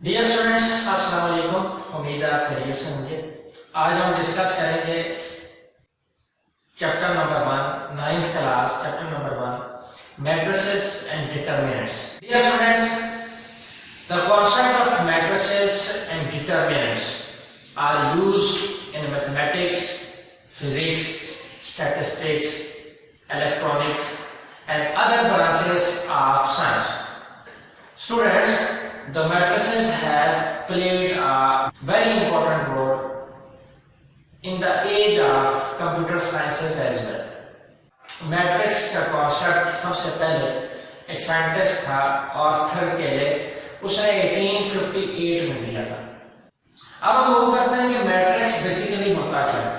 Dear students, अस्सलाम वालेकुम। उम्मीद है आप खैरियत से होंगे। आज हम डिस्कस करेंगे chapter number 1, 9th class, chapter number 1, matrices and determinants. Dear students, the concept of matrices and determinants are used in mathematics, physics, statistics, electronics and other branches of science. Students, the matrices have played a very important role in the age of computer sciences as well. Matrix का concept सबसे पहले एक scientist था Arthur केले, उसने 1858 में दिया था। अब हम मूव करते हैं कि मैट्रिक्स बेसिकली होता क्या है।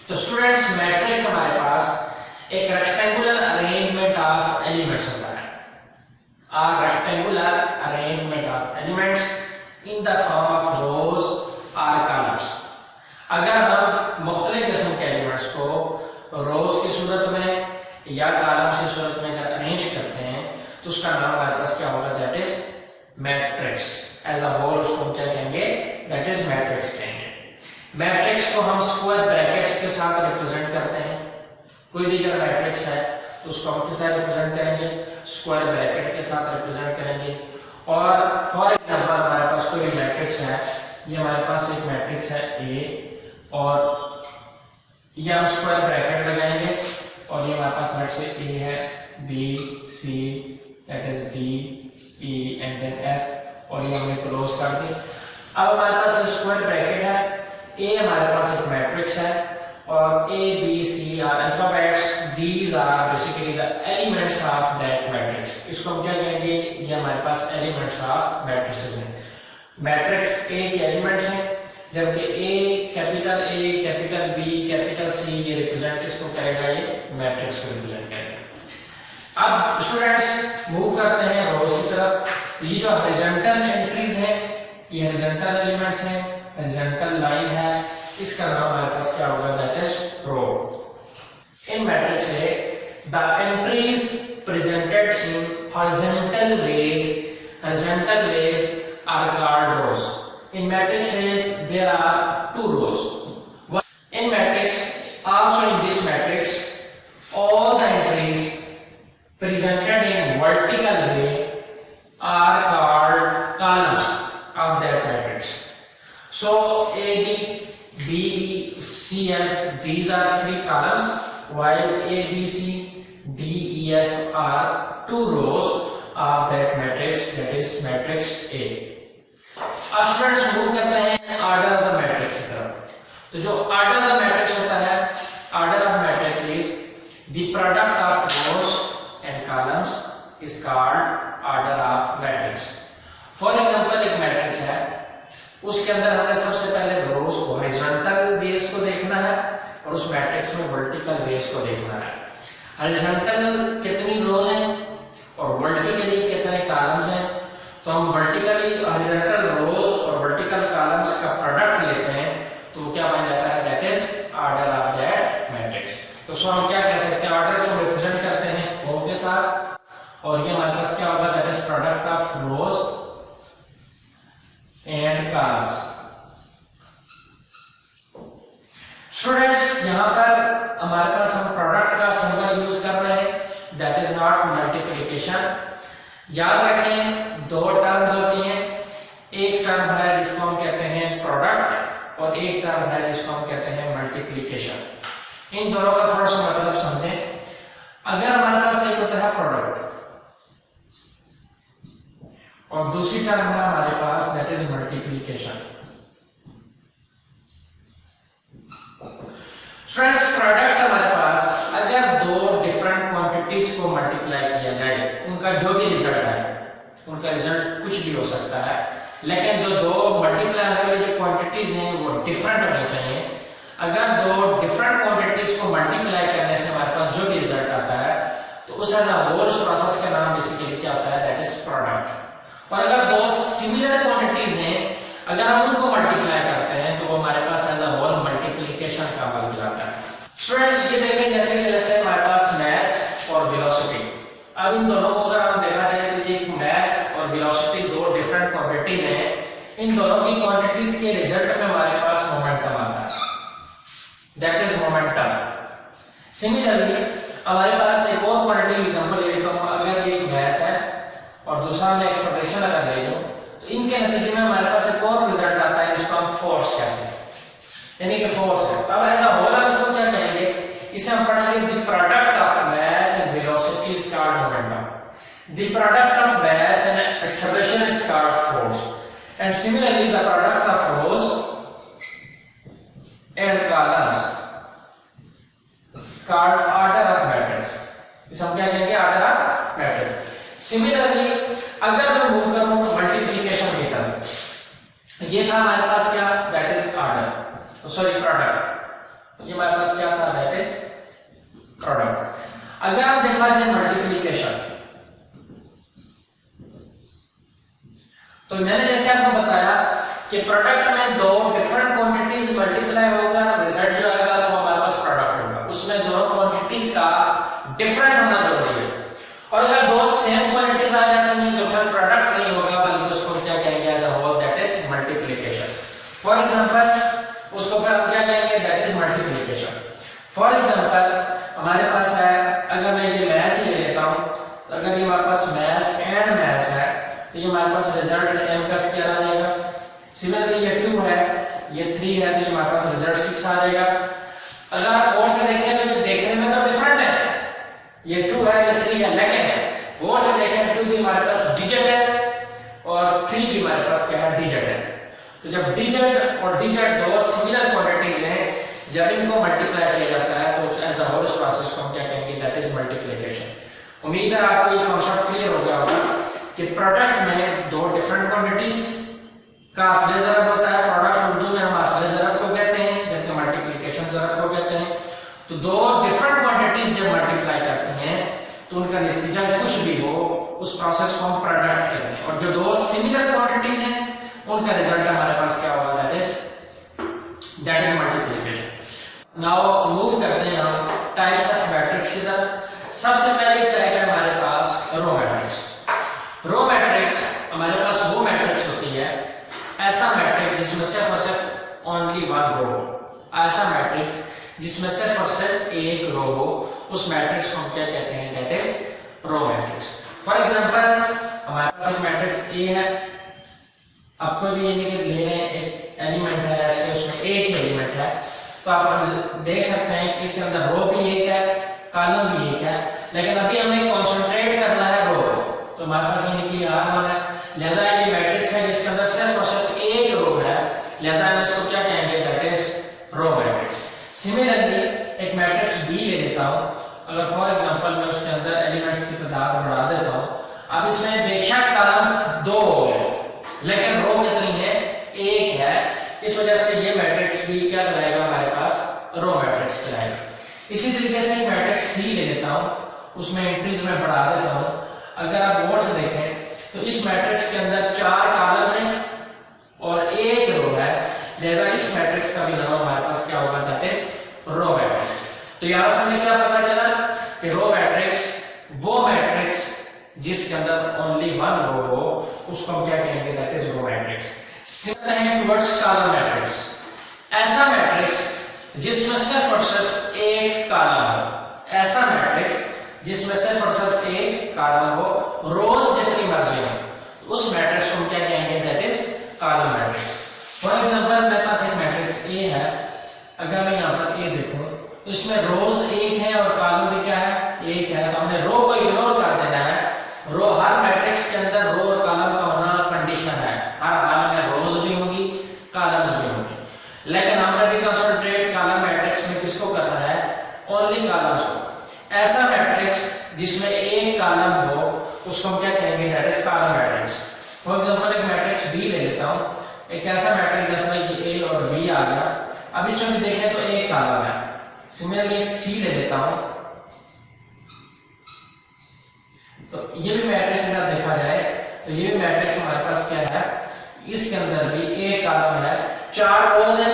तो स्टूडेंट्स, मैट्रिक्स हमारे पास एक रेक्टेंगुलर अरेंजमेंट ऑफ एलिमेंट्स होता है। A rectangular arrangement of elements in the form of rows or columns. अगर हम मुख्तलिफ किस्म के एलिमेंट्स को रोज की सूरत में या कॉलम्स की सूरत में अगर अरेंज करते हैं तो उसका नाम हमारे पास क्या होगा? That is matrix. As a whole उसको हम क्या कहेंगे? दैट इज मैट्रिक्स कहेंगे। मैट्रिक्स को हम स्क्वायर ब्रैकेट्स के साथ रिप्रेजेंट करते हैं। कोई भी अगर मैट्रिक्स है तो उसको हम किस साथ रिप्रेजेंट करेंगे? स्क्वायर ब्रैकेट के साथ रिप्रेजेंट करेंगे। और फॉर एग्जांपल हमारे पास कोई मैट्रिक्स है, ये हमारे पास एक मैट्रिक्स है ए, और ये हम स्क्वायर ब्रैकेट लगाएंगे और ये हमारे पास लेट्स से ए है, B, C, that is D, E and then F, और ये हमने क्लोज कर दी। अब हमारे पास स्क्वायर ब्रैकेट है, ए हमारे पास एक मैट्रिक्स है और A, B, C are alphabets. These are basically the elements of that matrix. इसको हम क्या कहेंगे? ये हमारे पास elements of matrices हैं। मैट्रिक्स A के elements हैं, जबकि A, capital A, capital B, capital C ये रिप्रेजेंट किसको करेगा? ये मैट्रिक्स को रिप्रेजेंट करेगा। अब स्टूडेंट्स मूव करते हैं रोज की तरफ। ये जो हॉरिजॉन्टल एंट्रीज हैं, ये हॉरिजॉन्टल एलिमेंट्स हैं, हॉरिजॉन्टल लाइन है, इसका नाम हमारे पास क्या होगा? That is row. In matrix से the entries presented in horizontal ways are called rows. In matrices there are two rows. In matrix, also in this matrix, all the entries presented in vertical way are called columns of that matrix. So A, B, E, C, F, these are three columns, while A, B, C, D, E, F are two rows of that matrix, that is matrix A. अब students move करते हैं order of the matrix की तरफ। तो जो order of the matrix होता है, order of matrix is the product of rose and columns is called order of matrix. For example, एक मैट्रिक्स है, उसके अंदर हमें सबसे पहले रोज को, हॉरिजॉन्टल बेस को देखना है और उस मैट्रिक्स में वर्टिकल बेस को देखना है। हॉरिजॉन्टल कितनी रोज हैं और वर्टिकली कितने कॉलम्स हैं। तो हम वर्टिकली हॉरिजॉन्टल रोज और वर्टिकल कॉलम्स का प्रोडक्ट लेते हैं तो क्या बन जाता है? That is order of that matrix. तो सो हम क्या कह सकते हैं? ऑर्डर को रिप्रेजेंट करते हैं ओ के साथ, और ये हमारे पास क्या होगा? That is product of rose and columns. Students, यहां पर हमारे पास हम प्रोडक्ट का सिंबल यूज कर रहे हैं, दैट इज नॉट मल्टीप्लिकेशन। याद रखें, दो टर्म्स होती हैं, एक टर्म है जिसको हम कहते हैं प्रोडक्ट और एक टर्म है जिसको हम कहते हैं मल्टीप्लिकेशन। इन दोनों का थोड़ा सा मतलब समझें। अगर हमारे पास एक होता है प्रोडक्ट और दूसरी टर्म है हमारे पास that is multiplication. Friends, product हमारे पास अगर दो डिफरेंट क्वांटिटीज को मल्टीप्लाई किया जाए, उनका जो भी रिजल्ट है, उनका रिजल्ट कुछ भी हो सकता है, लेकिन जो दो मल्टीप्लाई होने वाली जो क्वांटिटीज हैं वो डिफरेंट होनी चाहिए। अगर दो डिफरेंट क्वांटिटीज को मल्टीप्लाई करने से हमारे पास जो भी रिजल्ट आता है तो उस एज अ होल उस प्रोसेस का नाम बेसिकली क्या होता है? That is product. और अगर दो सिमिलर क्वांटिटीज हैं, अगर हम उनको मल्टीप्लाई करते हैं तो वो हमारे पास एज अ होल मल्टीप्लिकेशन का अमल कहलाता है। स्टूडेंट्स, ये देखें जैसे हमारे पास मास और वेलोसिटी। अब इन दोनों को अगर हम देखा जाए तो ये मास और वेलोसिटी दो डिफरेंट क्वांटिटीज हैं इन दोनों की क्वांटिटीज के रिजल्ट में हमारे पास मोमेंटम आता है, दैट इज मोमेंटम। सिमिलरली हमारे पास एक और क्वांटिटी एग्जांपल ले लेता हूं, अगर ये गैस है और दूसरा मैं एक्सेलरेशन अगर ले लूं तो इनके नतीजे में हमारे पास एक और रिजल्ट आता है जिसको हम फोर्स कहते हैं, यानी कि फोर्स है। अब एज अ होल हम इसको क्या कहेंगे, इसे हम पढ़ेंगे the product of mass and velocity is called momentum, the product of mass and acceleration is called force, and similarly the product of rose and columns called order of matrix, इसे हम क्या कहेंगे, ऑर्डर ऑफ मैट्रिक्स। सिमिलरली अगर मैं move करूं multiplication की तरफ, ये था हमारे पास क्या, that is order, sorry product, ये हमारे पास क्या था, दैट इज प्रोडक्ट। अगर आप देखा जाए मल्टीप्लिकेशन, तो मैंने जैसे आपको बताया कि प्रोडक्ट में दो डिफरेंट क्वांटिटीज मल्टीप्लाई होगा, रिजल्ट जो आएगा तो हमारे पास प्रोडक्ट होगा, उसमें दोनों क्वांटिटीज का डिफरेंट होना जरूरी है। और अगर दो सेम क्वांटिटीज आ जाती हैं तो फिर प्रोडक्ट नहीं होगा, बल्कि उसको क्या कहेंगे, as a whole, that is multiplication. For example उसको फिर हम क्या कहेंगे, that is multiplication. For example हमारे पास है, अगर मैं ये मैथ्स ही ले लेता हूं, तो अगर ये हमारे पास मैथ्स एंड मैथ्स है तो ये हमारे पास रिजल्ट m का स्क्वायर आ जाएगा। सिमिलरली ये 2 है, ये 3 है, तो ये हमारे पास रिजल्ट 6 आ जाएगा। अगर आप और से देखें तो ये देखने में तो डिफरेंट है, ये 2 है, ये 3 है, लेकिन और से देखें 2 भी हमारे पास डिजिट है और 3 भी हमारे पास क्या है, डिजिट है। तो जब डिजिट और डिजिट दो सिमिलर क्वांटिटीज हैं, जब इनको मल्टीप्लाई किया जाता है तो एज अ होल इस प्रोसेस को हम क्या कहेंगे, दैट इज मल्टीप्लिकेशन। उम्मीद है आपको ये कांसेप्ट क्लियर हो गया होगा कि प्रोडक्ट में दो डिफरेंट क्वांटिटीज का असली ज़रब होता है, प्रोडक्ट उर्दू में हम असली ज़रब को कहते हैं, जबकि मल्टीप्लिकेशन ज़रब को कहते हैं। तो दो डिफरेंट क्वांटिटीज जब मल्टीप्लाई करती हैं तो उनका नतीजा कुछ भी हो, उस प्रोसेस को हम प्रोडक्ट कहते हैं, और जो दो सिमिलर क्वांटिटीज हैं उनका रिजल्ट हमारे पास क्या होगा, that is multiplication. Now move करते हैं हम टाइप्स ऑफ मैट्रिक्स की तरफ। सबसे पहली टाइप है हमारे पास रो मैट्रिक्स। रो मैट्रिक्स हमारे पास वो मैट्रिक्स होती है, ऐसा मैट्रिक्स जिसमें सिर्फ और सिर्फ ओनली वन रो हो, ऐसा मैट्रिक्स जिसमें सिर्फ और सिर्फ एक रो हो, उस मैट्रिक्स को हम क्या कहते हैं, that is row matrix. For example हमारे पास एक मैट्रिक्स ए है, आपको भी ये निकल ले रहे हैं, एक एलिमेंट है, ऐसे उसमें एक ही एलिमेंट है, तो आप देख सकते हैं कि इसके अंदर रो भी एक है, कॉलम भी एक है, लेकिन अभी हमें कंसंट्रेट करना है रो, तो हमारे पास ये निकली R1 है, लिहाजा ये मैट्रिक्स है जिसके अंदर सिर्फ और सिर्फ एक रो है, लिहाजा हम इसको क्या कहेंगे, that is row matrix. Similarly एक मैट्रिक्स B ले लेता हूं, अगर फॉर एग्जांपल मैं उसके अंदर एलिमेंट्स की तादाद बढ़ा देता हूं, अब इसमें बेशक कॉलम्स 2 हो लेकिन रो कितनी है, एक है, इस वजह से ये मैट्रिक्स भी क्या कहलाएगा, हमारे पास रो मैट्रिक्स कहलाएगा। इसी तरीके से एक मैट्रिक्स C ले लेता हूं, उसमें एंट्रीज में बढ़ा देता हूं, अगर आप गौर से देखें तो इस मैट्रिक्स के अंदर 4 कॉलम्स हैं और एक रो है, लिहाजा इस मैट्रिक्स का भी नाम हमारे पास क्या होगा, दैट इज रो मैट्रिक्स। तो यहां से हमें क्या पता चला कि रो मैट्रिक्स वो मैट्रिक्स जिसके अंदर ओनली वन रो हो, उसको हम क्या कहेंगे, that is row matrix. Similar है टुवर्ड्स कॉलम मैट्रिक्स, ऐसा मैट्रिक्स जिसमें सिर्फ और सिर्फ एक कॉलम हो, ऐसा मैट्रिक्स जिसमें सिर्फ और सिर्फ एक कॉलम हो, रोज जितनी मर्जी हो, उस मैट्रिक्स को हम क्या कहेंगे, that is column matrix. For example मेरे पास एक मैट्रिक्स ए है, अगर मैं यहाँ पर ए देखूं तो इसमें रोज एक है और कॉलम भी क्या है, एक है, तो हमने रो को इग्नोर कर देना है। रो हर मैट्रिक्स के अंदर रो और कॉलम का होना कंडीशन है, हर हाल में रोज भी होंगी, कॉलम्स भी होंगी, लेकिन हमने भी कंसंट्रेट कॉलम मैट्रिक्स में किसको करना है, ओनली कॉलम्स को। ऐसा मैट्रिक्स जिसमें एक कॉलम हो उसको हम क्या कहेंगे, that is column matrix. For example एक मैट्रिक्स B ले लेता हूं, एक ऐसा मैट्रिक्स जिसमें कि A और B आ गया, अब इसमें भी देखें तो एक कॉलम है। सिमिलरली एक C ले लेता हूं, तो ये भी मैट्रिक्स अगर देखा जाए तो ये भी मैट्रिक्स हमारे पास क्या है, इसके अंदर भी एक कॉलम है, 4 रोज है,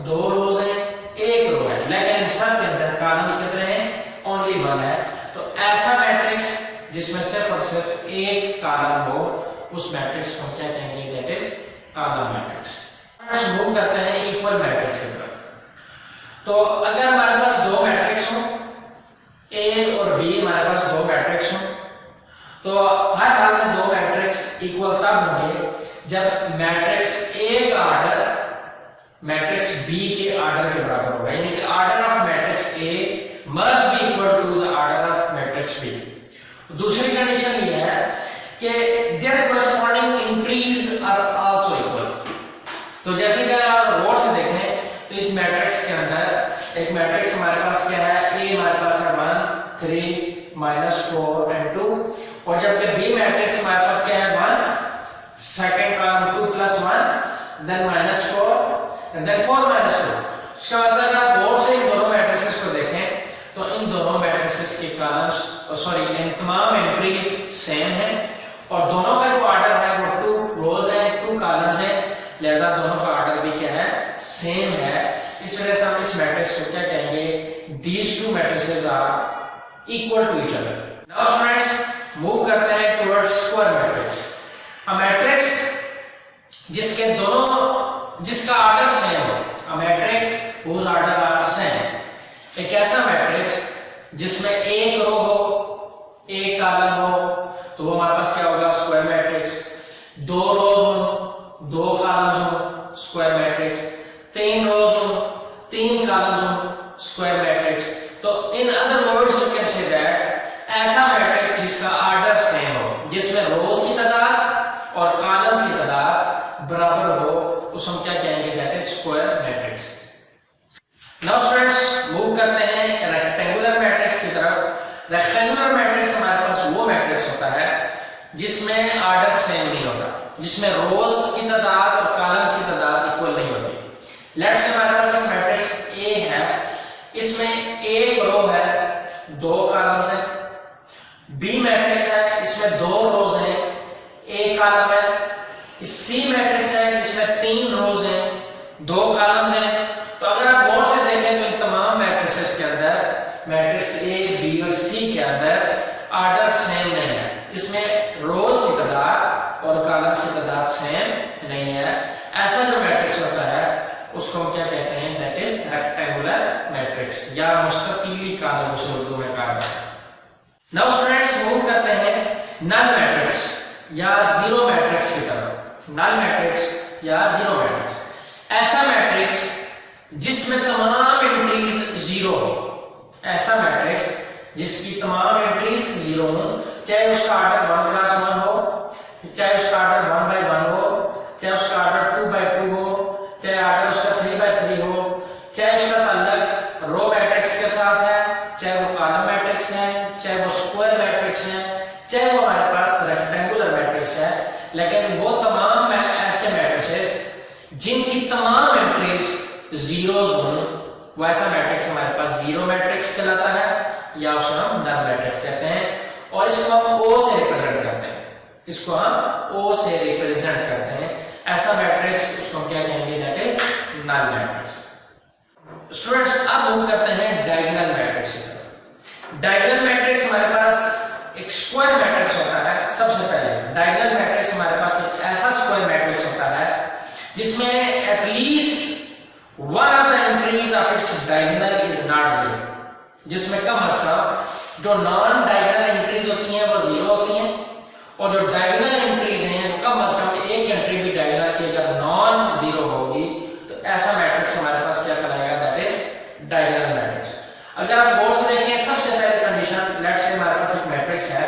2 रोज है, एक रो है, लेकिन सब के अंदर कॉलम्स कितने हैं, ओनली वन है। तो ऐसा मैट्रिक्स जिसमें सिर्फ और सिर्फ एक कॉलम हो, उस मैट्रिक्स को क्या कहेंगे, दैट इज आधा मैट्रिक्स। मूव करते हैं इक्वल मैट्रिक्स की तरफ। तो अगर हमारे पास दो मैट्रिक्स हो, ए और बी हमारे पास दो मैट्रिक्स हो, तो हर हाल में दो मैट्रिक्स इक्वल तब होंगे जब मैट्रिक्स ए का ऑर्डर मैट्रिक्स बी के ऑर्डर के बराबर होगा, यानी कि order of matrix A must be equal to the order of matrix B. दूसरी कंडीशन ये है कि their corresponding entries are also equal. तो जैसे कि आप गौर से देखें तो इस मैट्रिक्स के अंदर एक मैट्रिक्स हमारे पास क्या है, ए हमारे पास है 1 3 -4 and 2, और जबकि बी मैट्रिक्स हमारे पास क्या है 1 second column 2 + 1 then -4 and then 4 -2। इसका मतलब अगर आप गौर से इन दोनों मैट्रिसेस को देखें तो इन दोनों मैट्रिसेस के कॉलम्स इन तमाम एंट्रीज सेम है और दोनों का जो ऑर्डर है वो 2 रोज है 2 कॉलम्स है, लिहाजा दोनों का ऑर्डर भी क्या है, सेम है। इस वजह से हम इस मैट्रिक्स को क्या कहेंगे, these two matrices are equal to each other। Now students move करते हैं towards square matrix। a matrix जिसका ऑर्डर सेम हो, a matrix whose order are same, एक ऐसा मैट्रिक्स जिसमें एक रो हो एक कॉलम हो तो वो हमारे पास क्या होगा, स्क्वायर मैट्रिक्स। दो रोज हो दो कॉलम्स हो, स्क्वायर मैट्रिक्स। तीन रोज हो तीन कॉलम्स हो, स्क्वायर मैट्रिक्स। तो in other words you can say that ऐसा मैट्रिक्स जिसका ऑर्डर सेम हो, जिसमें रोज की तादाद और कॉलम्स की तादाद बराबर हो, उसे हम क्या कहेंगे, that is square matrix. Now students move करते हैं रेक्टेंगुलर मैट्रिक्स की तरफ। रेक्टेंगुलर मैट्रिक्स हमारे पास वो मैट्रिक्स होता है जिसमें ऑर्डर सेम नहीं होता, जिसमें रोज की तादाद और कॉलम्स की तादाद इक्वल नहीं होती। लेट्स से हमारे पास एक मैट्रिक्स ए है, इसमें एक रो है दो कॉलम्स है। बी मैट्रिक्स है, इसमें दो रोज हैं एक कॉलम है। सी मैट्रिक्स है जिसमें तीन रोज हैं दो कॉलम्स हैं। तो अगर आप गौर से देखें तो इन तमाम मैट्रिसेस के अंदर मैट्रिक्स ए बी और सी के अंदर ऑर्डर सेम नहीं है, इसमें रोज की तादाद और कॉलम्स की तादाद सेम नहीं है। ऐसा जो मैट्रिक्स होता है उसको हम क्या कहते हैं, दैट इज रेक्टेंगुलर मैट्रिक्स या मुस्तकिली कॉलम उसे उर्दू में कहा जाता है। नाउ स्टूडेंट्स मूव करते हैं नल मैट्रिक्स या जीरो मैट्रिक्स की तरफ। नल मैट्रिक्स या जीरो मैट्रिक्स, ऐसा मैट्रिक्स जिसमें तमाम एंट्रीज जीरो हो, ऐसा मैट्रिक्स जिसकी तमाम एंट्रीज जीरो हो, चाहे उसका ऑर्डर 1 × 1 हो, चाहे उसका ऑर्डर 1/1 हो, चाहे उसका ऑर्डर 2/2 हो, चाहे ऑर्डर उसका 3/3 हो, चाहे उसका ताल्लुक रो मैट्रिक्स के साथ है, चाहे वो कॉलम मैट्रिक्स है, चाहे वो स्क्वायर मैट्रिक्स है, चाहे वो हमारे पास रेक्टेंगुलर मैट्रिक्स है, लेकिन वो तमाम ऐसे मैट्रिसेस जिनकी तमाम एंट्रीज जीरोज हों, वैसा मैट्रिक्स हमारे पास जीरो मैट्रिक्स कहलाता है या उसे हम नल मैट्रिक्स कहते हैं। और इसको हम O से रिप्रेजेंट करते हैं, इसको हम O से रिप्रेजेंट करते हैं। ऐसा मैट्रिक्स उसको क्या कहेंगे, that is null matrix. Students अब मूव करते हैं डायगोनल मैट्रिक्स की तरफ। डायगोनल मैट्रिक्स हमारे पास एक स्क्वायर मैट्रिक्स होता है। सबसे पहले डायगोनल मैट्रिक्स हमारे पास एक ऐसा स्क्वायर मैट्रिक्स होता है जिसमें at least one of the entries of its diagonal is not zero, जिसमें कम अज कम जो नॉन डायगोनल एंट्रीज होती हैं वो जीरो होती हैं, और जो डायगोनल एंट्रीज हैं कम अज कम एक एंट्री भी डायगोनल की अगर नॉन जीरो होगी तो ऐसा मैट्रिक्स हमारे पास क्या चलाएगा, दैट इज डायगोनल मैट्रिक्स। अगर आप गौर से देखें सबसे पहली कंडीशन, लेट्स से हमारे पास एक मैट्रिक्स है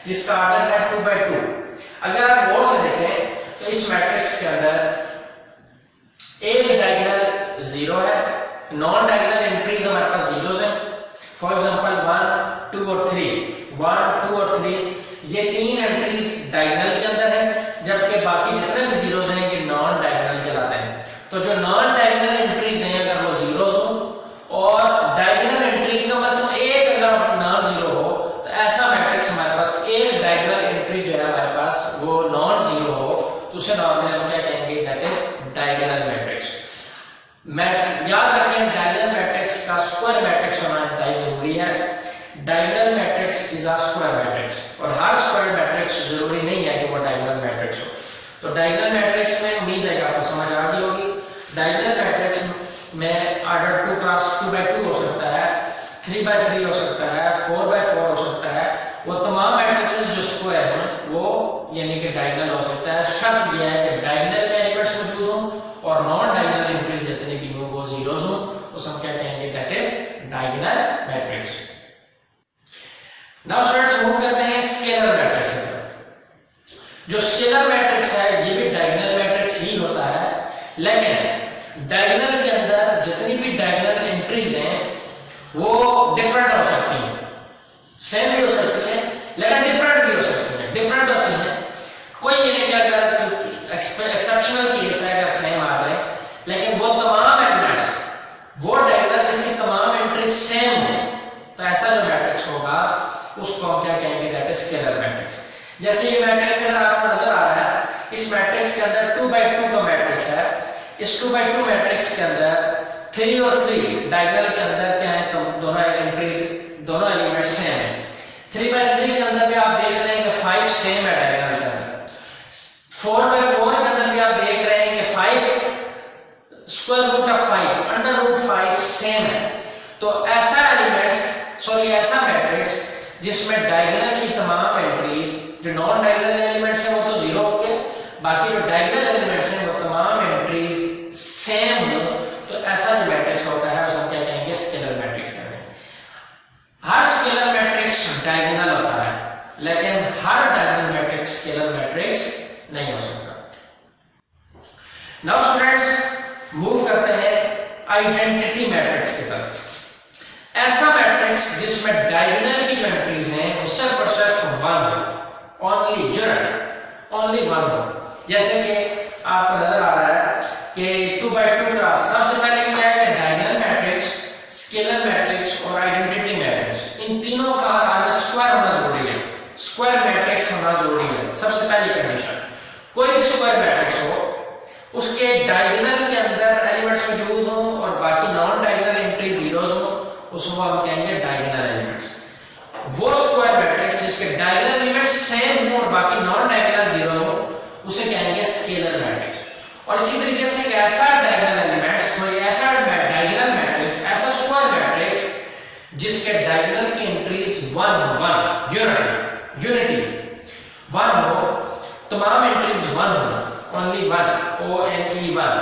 जिसका ऑर्डर है 2/2। अगर आप गौर से देखें तो इस मैट्रिक्स के अंदर एक डायगोनल जीरो है, नॉन डायगोनल एंट्रीज हमारे पास जीरोस हैं। फॉर एग्जांपल 1 2 और 3, 1 2 और 3 ये तीन एंट्रीज डायगोनल के अंदर है, जबकि बाकी जितने भी जीरोस हैं ये नॉन डायगोनल कहलाते हैं। तो जो नॉन डायगोनल एंट्रीज हैं अगर वो जीरोस हो और डायगोनल एंट्री का मतलब एक अगर नॉन जीरो हो, तो ऐसा मैट्रिक्स हमारे पास एक डायगोनल एंट्री जो है हमारे पास वो नॉन जीरो हो, तो उसे नॉर्मली हम क्या कहेंगे, दैट इज डायगोनल मैट्रिक्स। याद रखें डायगोनल मैट्रिक्स का स्क्वायर मैट्रिक्स होना इंतहाई जरूरी है। Diagonal matrix is a square matrix, और हर स्क्वायर मैट्रिक्स जरूरी नहीं है कि वो डायगोनल मैट्रिक्स हो। तो डायगोनल मैट्रिक्स में उम्मीद है कि आपको समझ आ गई होगी। डायगोनल मैट्रिक्स में ऑर्डर 2 क्रॉस 2 बाई 2 हो सकता है, 3 बाई 3 हो सकता है, 4 बाई 4 हो सकता है। वो तमाम मैट्रिसेस जो स्क्वायर हैं वो यानी कि डायगोनल हो सकता है। शर्त यह है कि डायगोनल में एलिमेंट्स मौजूद हों और नॉन डायगोनल एंट्रीज जितने भी हों वो जीरोस हों, उस हम क्या कहेंगे, that is diagonal matrix. Now students move करते हैं स्केलर मैट्रिक्स पर। जो स्केलर मैट्रिक्स है ये भी डायगोनल मैट्रिक्स ही होता है, लेकिन डायगोनल के अंदर जितनी भी डायगोनल एंट्रीज हैं वो डिफरेंट हो सकती हैं, सेम भी हो सकती है लेकिन डिफरेंट भी हो सकती है। डिफरेंट होती है, कोई ये नहीं कि अगर एक्सेप्शनल केस है अगर सेम आ गए, लेकिन वो तमाम एलिमेंट्स वो डायगोनल जिसकी तमाम एंट्री सेम हो, तो ऐसा जो मैट्रिक्स होगा उसको हम क्या कहेंगे, दैट इज स्केलर मैट्रिक्स। जैसे ये मैट्रिक्स के अंदर आपको नजर आ रहा है, इस मैट्रिक्स के अंदर 2 बाई 2 का मैट्रिक्स है। इस 2 बाई 2 मैट्रिक्स के अंदर 3 और 3 डायगोनल के अंदर क्या है, तो दोनों एंट्रीज दोनों एलिमेंट सेम है। 3 बाई 3 के अंदर भी आप देख रहे हैं कि 5 सेम है डायगोनल के अंदर। 4 बाई 4 के अंदर भी आप देख रहे हैं कि 5 square root of 5 under root 5 same है। तो ऐसा ऐसा मैट्रिक्स जिसमें डायगोनल की तमाम एंट्रीज, जो नॉन डायगोनल एलिमेंट्स हैं वो तो जीरो हो गए, बाकी जो डायगोनल एलिमेंट्स हैं वो तमाम एंट्रीज सेम हो, तो ऐसा जो मैट्रिक्स होता है उसे हम क्या कहेंगे, स्केलर मैट्रिक्स कहेंगे। हर स्केलर मैट्रिक्स डायगोनल होता है, लेकिन हर डायगोनल मैट्रिक्स स्केलर मैट्रिक्स नहीं हो सकता। नाउ स्टूडेंट्स मूव करते हैं आइडेंटिटी मैट्रिक्स की तरफ। ऐसा मैट्रिक्स जिसमें डायगोनल की एंट्रीज हैं वो सिर्फ और सिर्फ 1 हो, ओनली 1 हो। जैसे कि आपको नजर आ रहा है कि 2 बाई 2 का सबसे पहले क्या है कि डायगोनल मैट्रिक्स, स्केलर मैट्रिक्स और आइडेंटिटी मैट्रिक्स, इन तीनों का हर स्क्वायर होना जरूरी है। स्क्वायर मैट्रिक्स होना जरूरी है, सबसे पहली कंडीशन। कोई भी स्क्वायर मैट्रिक्स हो उसके डायगोनल के अंदर एलिमेंट्स मौजूद हो और बाकी नॉन डायगोनल एंट्री जीरोस हो, उसको हम कहेंगे डायगोनल एलिमेंट्स। वो स्क्वायर मैट्रिक्स जिसके डायगोनल एलिमेंट्स सेम हो और बाकी नॉन डायगोनल जीरो हो, उसे कहेंगे स्केलर मैट्रिक्स। और इसी तरीके से एक ऐसा डायगोनल एलिमेंट्स, कोई ऐसा डायगोनल मैट्रिक्स, ऐसा स्क्वायर मैट्रिक्स जिसके डायगोनल की एंट्रीज 1 यूनिटी 1 हो, तमाम एंट्रीज 1 हो, ओनली 1 ONE1।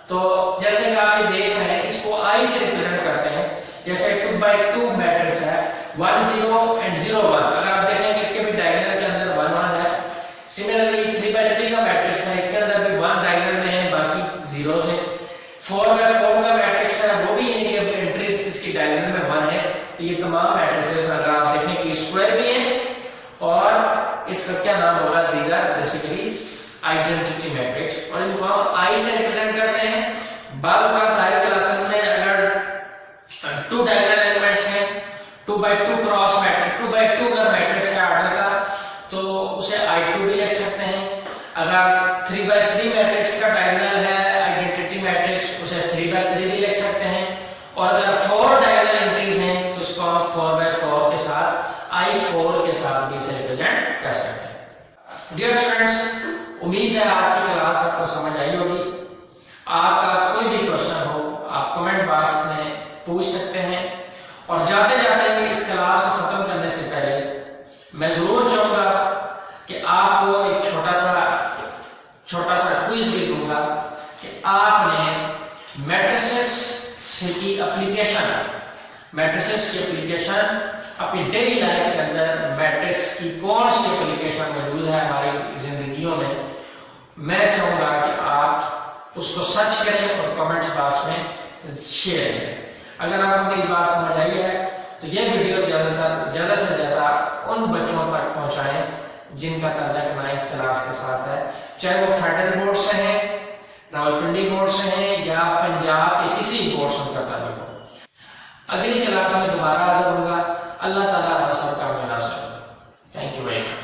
तो जैसे कि आप ये देख रहे हैं, इसको I से रिप्रेजेंट करते हैं। जैसे 2 बाई 2 मैट्रिक्स है, 1 0 एंड 0 1। अगर आप देखें कि इसके भी डायगोनल के अंदर 1 1 है। सिमिलरली 3 बाई 3 का मैट्रिक्स है, इसके अंदर भी 1 डायगोनल में है, बाकी जीरोस हैं। 4 बाई 4 का मैट्रिक्स है, वो भी यानी कि एंट्रीज इसकी डायगोनल में 1 है। तो ये तमाम मैट्रिसेस अगर आप देखें कि स्क्वायर भी है और इसका क्या नाम होगा, these are basically identity matrix, और इनको हम I से रिप्रेजेंट करते हैं। बाज़ औक़ात हायर क्लासेस में अगर 2 डायगोनल एलिमेंट्स हैं, 2 बाई 2 क्रॉस मैट्रिक्स, 2 बाई 2 का मैट्रिक्स है ऑर्डर का, तो उसे I2 भी लिख सकते हैं। अगर 3 बाई 3 मैट्रिक्स का डायगोनल है आइडेंटिटी मैट्रिक्स, उसे 3 बाई 3 भी लिख सकते हैं। और अगर 4 डायगोनल एंट्रीज हैं तो उसको हम 4 बाई 4 के साथ I4 के साथ भी इसे रिप्रेजेंट कर सकते हैं। डियर स्टूडेंट्स, उम्मीद है आज की क्लास आपको समझ आई होगी। आपका कोई भी क्वेश्चन हो आप कमेंट बॉक्स में पूछ सकते हैं। और जाते जाते इस क्लास को खत्म करने से पहले मैं जरूर चाहूंगा कि आपको एक छोटा सा क्विज भी दूंगा कि आपने मैट्रिसेस की एप्लीकेशन अपनी डेली लाइफ के अंदर मैट्रिक्स की कौन सी एप्लीकेशन मौजूद है हमारी जिंदगियों में, मैं चाहूंगा कि आप उसको सर्च करें और कमेंट बॉक्स में शेयर करें। अगर आपको मेरी बात समझ आई है तो ये वीडियो ज़्यादा से ज़्यादा उन बच्चों तक पहुंचाएं जिनका ताल्लुक 9th क्लास के साथ है, चाहे वो फेडरल बोर्ड से हैं, रावलपिंडी बोर्ड से हैं या पंजाब के किसी बोर्ड से उनका ताल्लुक हो। अगली क्लास में दोबारा हाजिर होगा। अल्लाह ताला हम सबका मदद करे। Thank you very much.